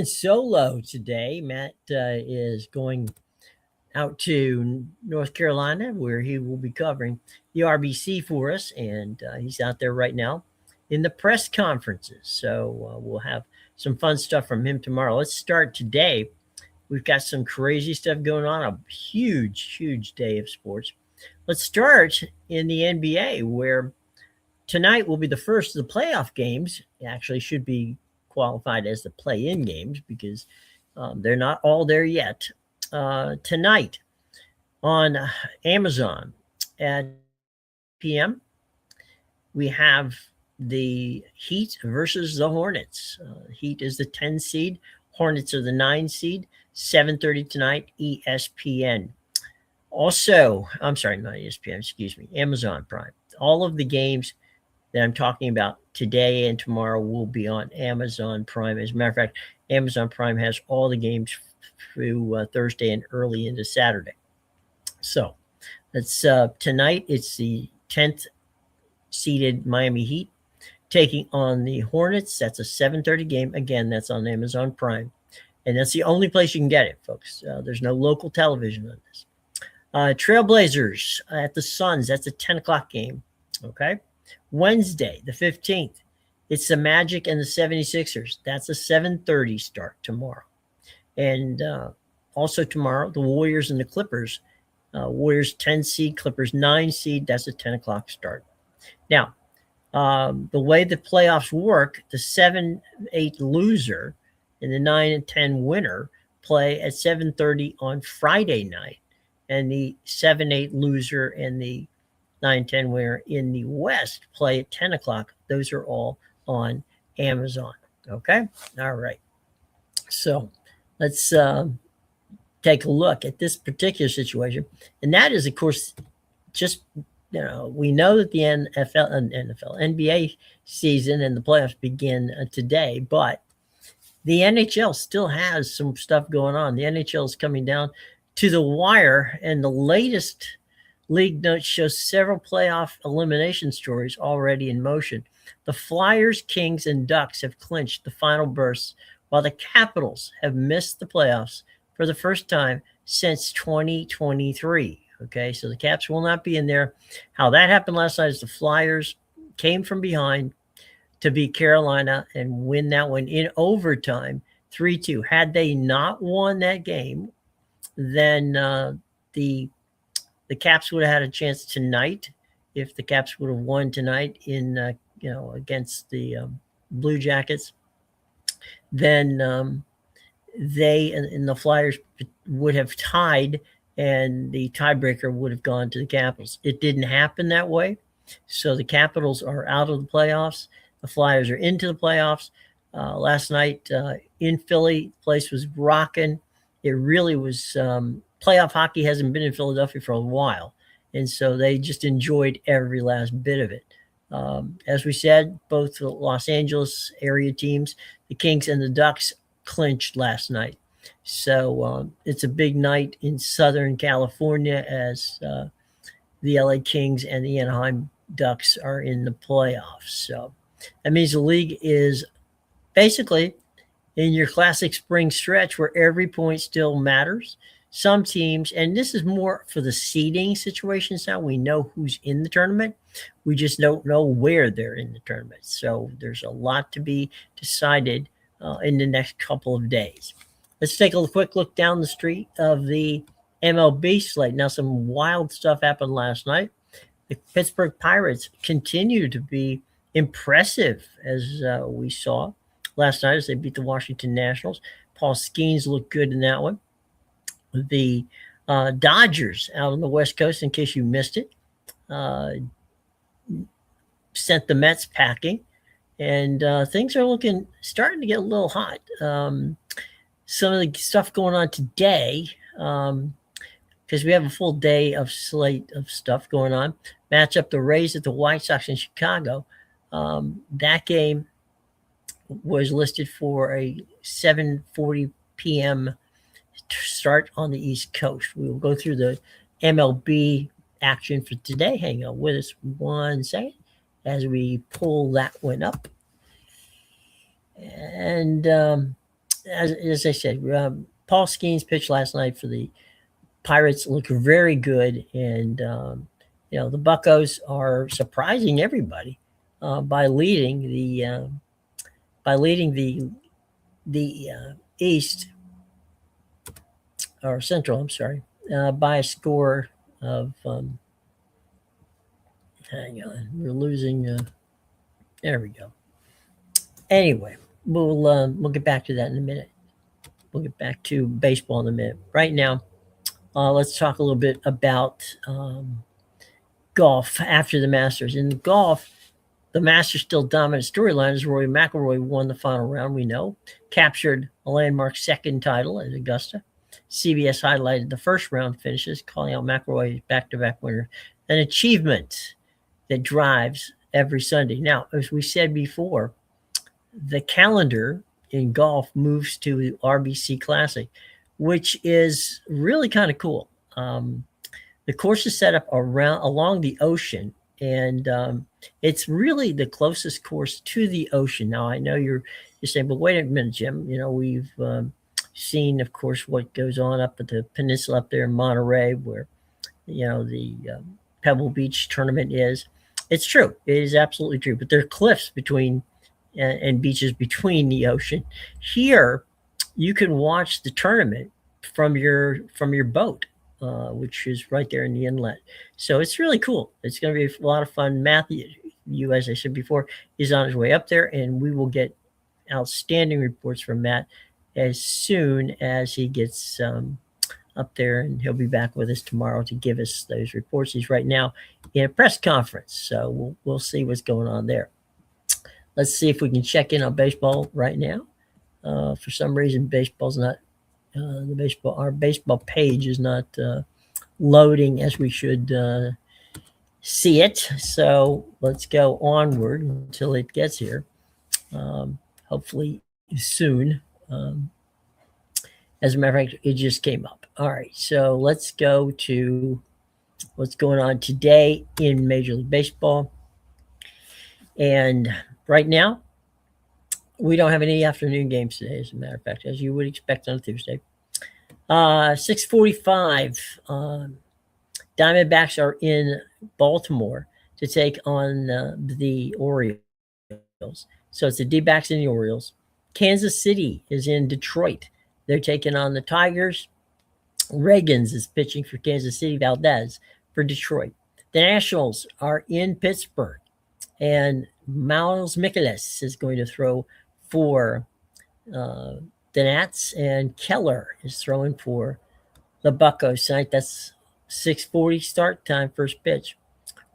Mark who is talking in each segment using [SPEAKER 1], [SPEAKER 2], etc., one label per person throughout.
[SPEAKER 1] in solo today. Matt is going out to North Carolina where he will be covering the RBC for us, and he's out there right now in the press conferences. So we'll have some fun stuff from him tomorrow. Let's start today. We've got some crazy stuff going on, a huge day of sports. Let's start in the NBA, where tonight will be the first of the playoff games. It actually should be qualified as the play-in games because they're not all there yet. Tonight on Amazon at p.m., we have the Heat versus the Hornets. Heat is the 10 seed. Hornets are the 9 seed. 7:30 tonight, ESPN. Also, I'm sorry, not ESPN, excuse me, Amazon Prime. All of the games that I'm talking about today and tomorrow will be on Amazon Prime. As a matter of fact, Amazon Prime has all the games through Thursday and early into Saturday. So that's tonight. It's the 10th seeded Miami Heat taking on the Hornets. That's a 7:30 game. Again, that's on Amazon Prime. And that's the only place you can get it, folks. There's no local television on this. Trailblazers at the Suns. That's a 10 o'clock game. Okay. Wednesday, the 15th, it's the Magic and the 76ers. That's a 7:30 start tomorrow. And also tomorrow, the Warriors and the Clippers. Warriors 10 seed, Clippers 9 seed. That's a 10 o'clock start. Now, the way the playoffs work, the 7-8 loser and the 9 and 10 winner play at 7:30 on Friday night. And the 7-8 loser and the 9-10 winner in the West play at 10 o'clock. Those are all on Amazon. Okay? All right. So let's take a look at this particular situation. And that is, of course, just, we know that the NBA season and the playoffs begin today, but the NHL still has some stuff going on. The NHL is coming down to the wire, and the latest league notes show several playoff elimination stories already in motion. The Flyers, Kings, and Ducks have clinched the final berths, while the Capitals have missed the playoffs for the first time since 2023. Okay, so the Caps will not be in there. How that happened last night is the Flyers came from behind to beat Carolina and win that one in overtime, 3-2. Had they not won that game, then the Caps would have had a chance tonight. If the Caps would have won tonight in against the Blue Jackets, then they and the Flyers would have tied, and the tiebreaker would have gone to the Capitals. It didn't happen that way, so the Capitals are out of the playoffs. The Flyers are into the playoffs. Last night in Philly, the place was rocking. It really was. Playoff hockey hasn't been in Philadelphia for a while, and so they just enjoyed every last bit of it. As we said, both the Los Angeles area teams, the Kings and the Ducks, clinched last night. So it's a big night in Southern California as the LA Kings and the Anaheim Ducks are in the playoffs. So that means the league is basically in your classic spring stretch where every point still matters. Some teams, and this is more for the seeding situations now, we know who's in the tournament. We just don't know where they're in the tournament. So there's a lot to be decided in the next couple of days. Let's take a quick look down the street of the MLB slate. Now, some wild stuff happened last night. The Pittsburgh Pirates continue to be impressive, as we saw last night as they beat the Washington Nationals. Paul Skeens looked good in that one. The Dodgers out on the West Coast, in case you missed it, sent the Mets packing, and things are starting to get a little hot. Some of the stuff going on today, because we have a full day of slate of stuff going on. Match up the Rays at the White Sox in Chicago. That game was listed for a 7:40 p.m. start on the East Coast. We will go through the MLB action for today. Hang on with us one second as we pull that one up. And as I said, Paul Skeens pitched last night for the Pirates, look very good, and the Buccos are surprising everybody by leading the East or Central. I'm sorry, by a score of. Hang on, we're losing. There we go. Anyway, we'll get back to that in a minute. We'll get back to baseball in a minute. Right now, let's talk a little bit about golf after the Masters. In golf, the Masters still dominant storyline as Rory McIlroy won the final round. We know captured a landmark second title at Augusta. CBS highlighted the first round finishes, calling out McIlroy's back-to-back winner, an achievement that drives every Sunday. Now, as we said before, the calendar in golf moves to the RBC Classic, which is really kind of cool. The course is set up along the ocean, and it's really the closest course to the ocean. Now, I know you're saying, but wait a minute, Jim. We've seen, of course, what goes on up at the peninsula up there in Monterey, where the Pebble Beach tournament is. It's true. It is absolutely true. But there are cliffs between and beaches between the ocean. Here, you can watch the tournament from your boat, which is right there in the inlet. So it's really cool. It's going to be a lot of fun. Matthew, as I said before, is on his way up there, and we will get outstanding reports from Matt as soon as he gets up there, and he'll be back with us tomorrow to give us those reports. He's right now in a press conference, so we'll see what's going on there. Let's see if we can check in on baseball right now. For some reason, baseball's not our baseball page is not loading as we should see it. So let's go onward until it gets here. Hopefully soon. As a matter of fact, it just came up. All right, so let's go to what's going on today in Major League Baseball. And right now, we don't have any afternoon games today, as a matter of fact, as you would expect on a Tuesday. 6:45, Diamondbacks are in Baltimore to take on the Orioles. So it's the D-backs and the Orioles. Kansas City is in Detroit. They're taking on the Tigers. Reagans is pitching for Kansas City. Valdez for Detroit. The Nationals are in Pittsburgh. And Miles Mikolas is going to throw for the Nats. And Keller is throwing for the Buccos tonight. That's 6:40 start time, first pitch.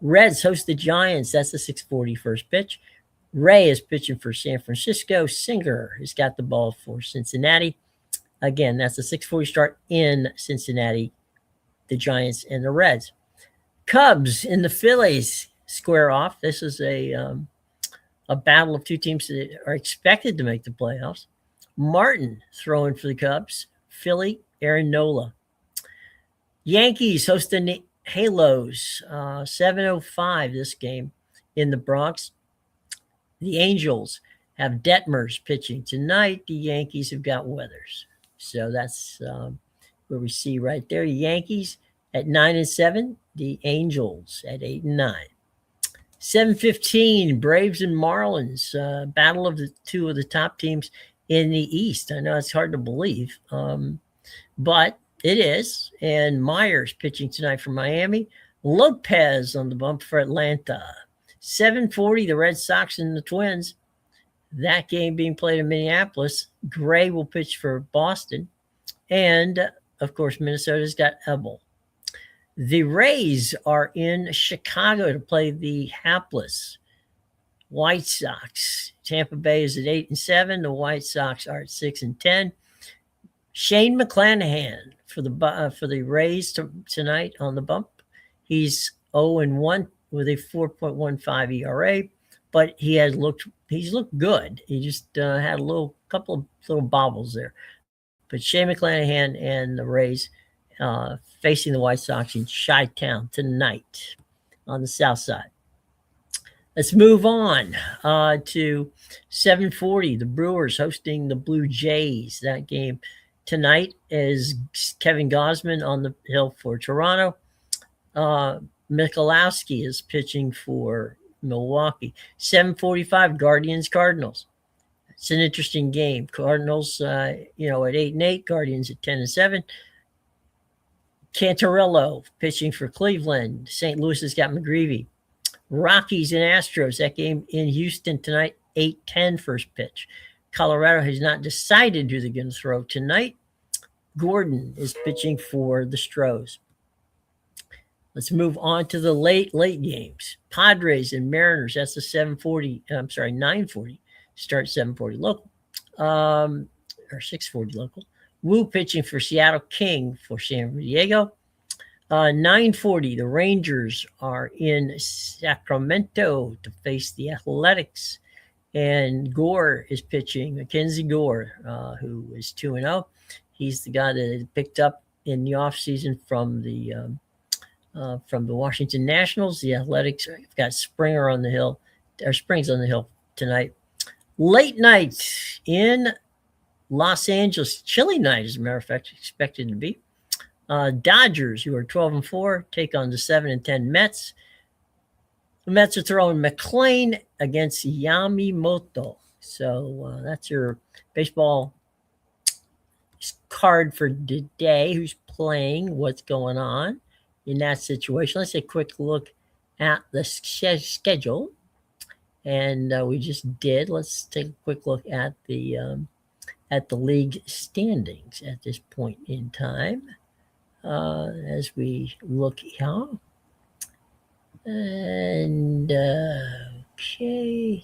[SPEAKER 1] Reds host the Giants. That's the 6:40 first pitch. Ray is pitching for San Francisco. Singer has got the ball for Cincinnati. Again, that's a 6:40 start in Cincinnati, the Giants and the Reds. Cubs and the Phillies square off. This is a battle of two teams that are expected to make the playoffs. Martin throwing for the Cubs. Philly, Aaron Nola. Yankees hosting the Halos. 7:05 this game in the Bronx. The Angels have Detmers pitching tonight. The Yankees have got Weathers. So that's where we see right there. The Yankees at 9-7. The Angels at 8-9. 7:15, Braves and Marlins. Battle of the two of the top teams in the East. I know it's hard to believe, but it is. And Myers pitching tonight for Miami. Lopez on the bump for Atlanta. 7:40, the Red Sox and the Twins. That game being played in Minneapolis. Gray will pitch for Boston. And, of course, Minnesota's got Ebel. The Rays are in Chicago to play the hapless White Sox. Tampa Bay is at 8-7. The White Sox are at 6-10. Shane McClanahan for the Rays tonight on the bump. He's 0-1 with a 4.15 ERA, but he's looked good. He just had a couple of little bobbles there. But Shane McClanahan and the Rays facing the White Sox in Chi-Town tonight on the south side. Let's move on to 7:40. The Brewers hosting the Blue Jays. That game tonight is Kevin Gausman on the hill for Toronto. Michalowski is pitching for Milwaukee. 7:45. Guardians Cardinals. It's an interesting game. Cardinals, at 8-8. Guardians at 10-7. Cantarello pitching for Cleveland. St. Louis has got McGreevy. Rockies and Astros, that game in Houston tonight, 8:10 first pitch. Colorado has not decided who they're going to throw tonight. Gordon is pitching for the Stros. Let's move on to the late games. Padres and Mariners, that's the 9:40 start, 7:40 local, or 6:40 local. Wu pitching for Seattle, King for San Diego. 9:40, the Rangers are in Sacramento to face the Athletics. And Gore is pitching, Mackenzie Gore, who is 2-0. He's the guy that they picked up in the offseason from the Washington Nationals. The Athletics have got Springs on the hill tonight. Late night in Los Angeles, chilly night, as a matter of fact, expected to be. Dodgers, who are 12-4, take on the 7-10 Mets. The Mets are throwing McLean against Yamamoto. So that's your baseball card for today. Who's playing? What's going on in that situation? Let's take a quick look at the schedule. And we just did. Let's take a quick look at the league standings at this point in time. As we look here. And, okay.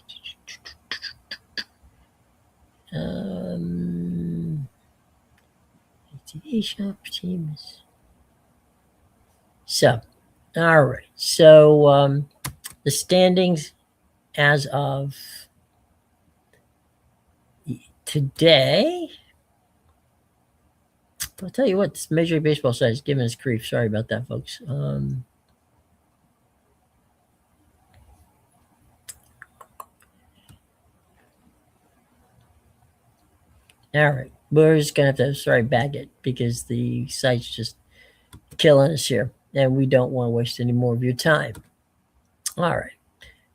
[SPEAKER 1] Shop teams. So, all right. So, the standings as of today. I'll tell you what, this Major League Baseball site is giving us grief. Sorry about that, folks. All right. We're just going to have to, bag it because the site's just killing us here. And we don't want to waste any more of your time. All right.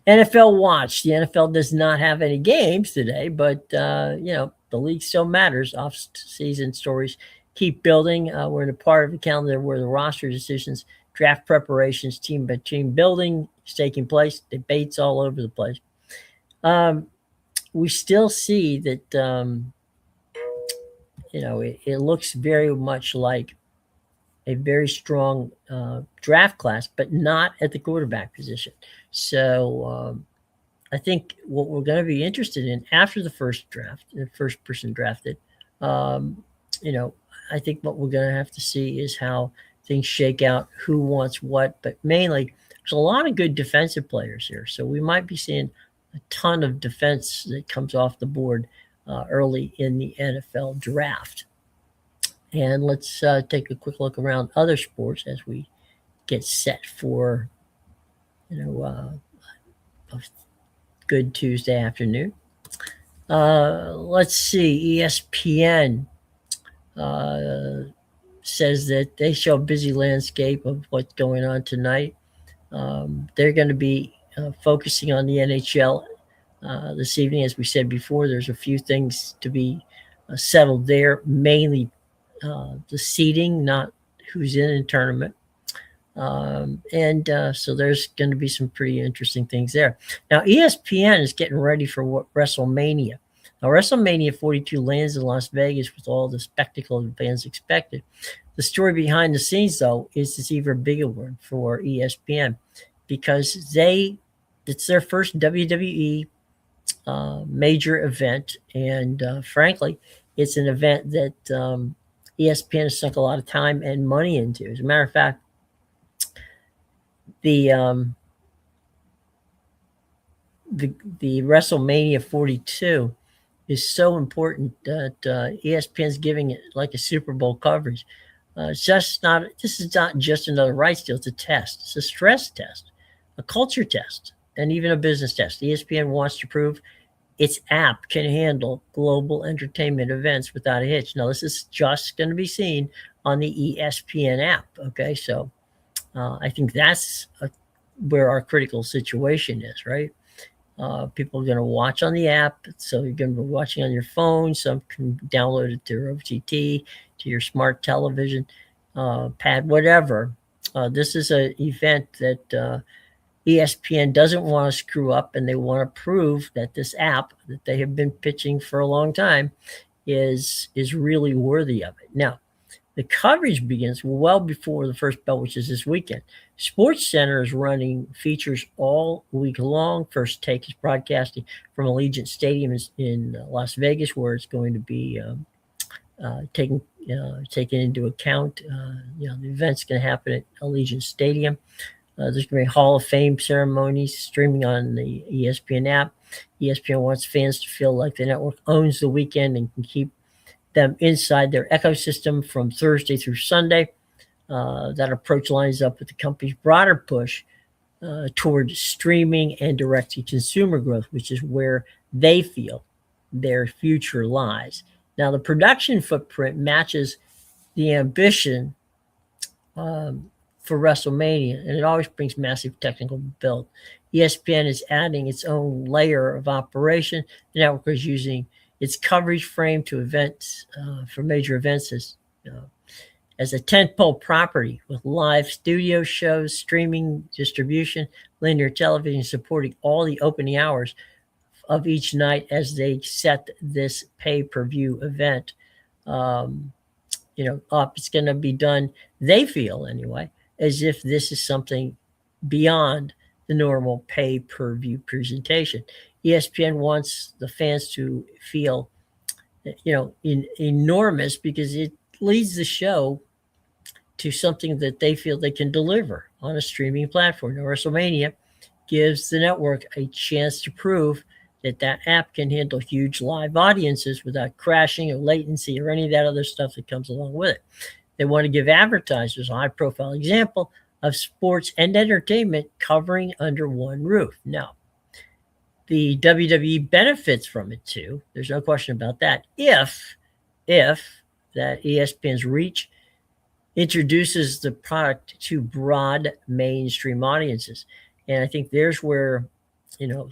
[SPEAKER 1] NFL Watch. The NFL does not have any games today, but, the league still matters. Off-season stories keep building. We're in a part of the calendar where the roster decisions, draft preparations, team by team building is taking place. Debates all over the place. We still see that, it looks very much like a very strong draft class, but not at the quarterback position. So I think what we're going to be interested in after the first draft, the first person drafted, I think what we're going to have to see is how things shake out, who wants what, but mainly there's a lot of good defensive players here. So we might be seeing a ton of defense that comes off the board early in the NFL draft. And let's take a quick look around other sports as we get set for, a good Tuesday afternoon. Let's see. ESPN says that they show a busy landscape of what's going on tonight. They're going to be focusing on the NHL this evening. As we said before, there's a few things to be settled there, mainly the seeding, not who's in a tournament. So there's going to be some pretty interesting things there. Now, ESPN is getting ready for WrestleMania. Now, WrestleMania 42 lands in Las Vegas with all the spectacle the fans expected. The story behind the scenes, though, is this even bigger one for ESPN because it's their first WWE major event. And frankly, it's an event that ESPN has sunk a lot of time and money into. As a matter of fact, the WrestleMania 42 is so important that ESPN's giving it like a Super Bowl coverage. This is not just another rights deal. It's a test. It's a stress test, a culture test. and even a business test. ESPN wants to prove its app can handle global entertainment events without a hitch. Now, this is just going to be seen on the ESPN app. Okay, so I think that's where our critical situation is, right? People are going to watch on the app, so you're going to be watching on your phone. Some can download it to your OTT, to your smart television, pad, whatever. This is an event that ESPN doesn't want to screw up, and they want to prove that this app that they have been pitching for a long time is really worthy of it. Now, the coverage begins well before the first bell, which is this weekend. SportsCenter is running features all week long. First Take is broadcasting from Allegiant Stadium in Las Vegas, where it's going to be taken into account. The event's going to happen at Allegiant Stadium. There's going to be Hall of Fame ceremonies streaming on the ESPN app. ESPN wants fans to feel like the network owns the weekend and can keep them inside their ecosystem from Thursday through Sunday. That approach lines up with the company's broader push towards streaming and direct-to-consumer growth, which is where they feel their future lies. Now, the production footprint matches the ambition for WrestleMania, and it always brings massive technical build. ESPN is adding its own layer of operation. The network is using its coverage frame to events for major events as a tentpole property with live studio shows, streaming distribution, linear television supporting all the opening hours of each night as they set this pay-per-view event up. It's going to be done, they feel anyway, as if this is something beyond the normal pay-per-view presentation. ESPN wants the fans to feel, enormous, because it leads the show to something that they feel they can deliver on a streaming platform. Now, WrestleMania gives the network a chance to prove that app can handle huge live audiences without crashing or latency or any of that other stuff that comes along with it. They want to give advertisers a high-profile example of sports and entertainment covering under one roof. Now, the WWE benefits from it too. There's no question about that. If that ESPN's reach introduces the product to broad mainstream audiences. And I think there's where,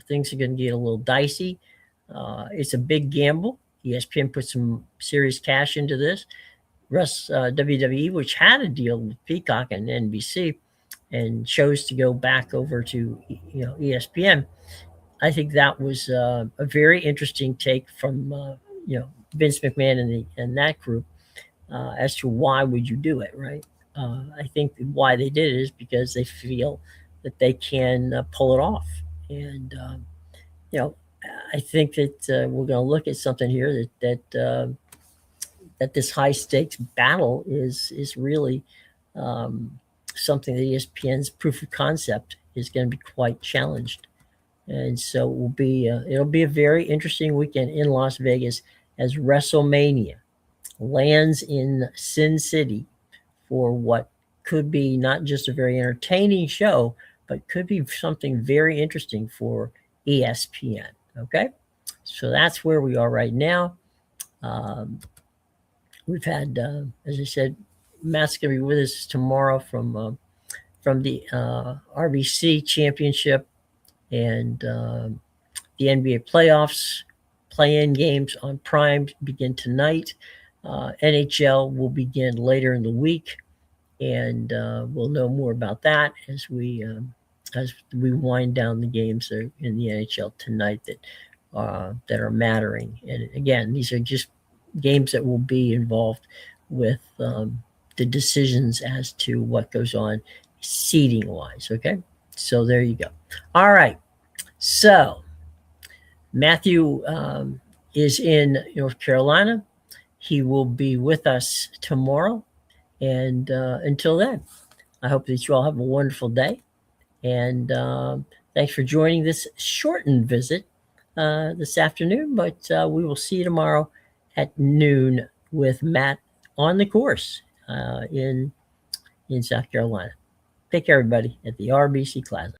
[SPEAKER 1] things are going to get a little dicey. It's a big gamble. ESPN put some serious cash into this. WWE, which had a deal with Peacock and NBC and chose to go back over to, ESPN. I think that was a very interesting take from, Vince McMahon and that group as to why would you do it, right? I think why they did it is because they feel that they can pull it off. And, I think that we're going to look at something here that this high stakes battle is really something that ESPN's proof of concept is going to be quite challenged. And so it'll be a very interesting weekend in Las Vegas as WrestleMania lands in Sin City for what could be not just a very entertaining show, but could be something very interesting for ESPN. Okay, so that's where we are right now. We've had, as I said, Matt's going to be with us tomorrow from the RBC Championship and the NBA playoffs. Play-in games on Prime begin tonight. NHL will begin later in the week, and we'll know more about that as we wind down the games in the NHL tonight that are mattering. And again, these are just games that will be involved with the decisions as to what goes on seeding wise. Okay, so there you go. All right, so Matthew is in North Carolina. He will be with us tomorrow. And until then, I hope that you all have a wonderful day. And thanks for joining this shortened visit this afternoon. But we will see you tomorrow at noon with Matt on the course in South Carolina. Take care, everybody, at the RBC Classic.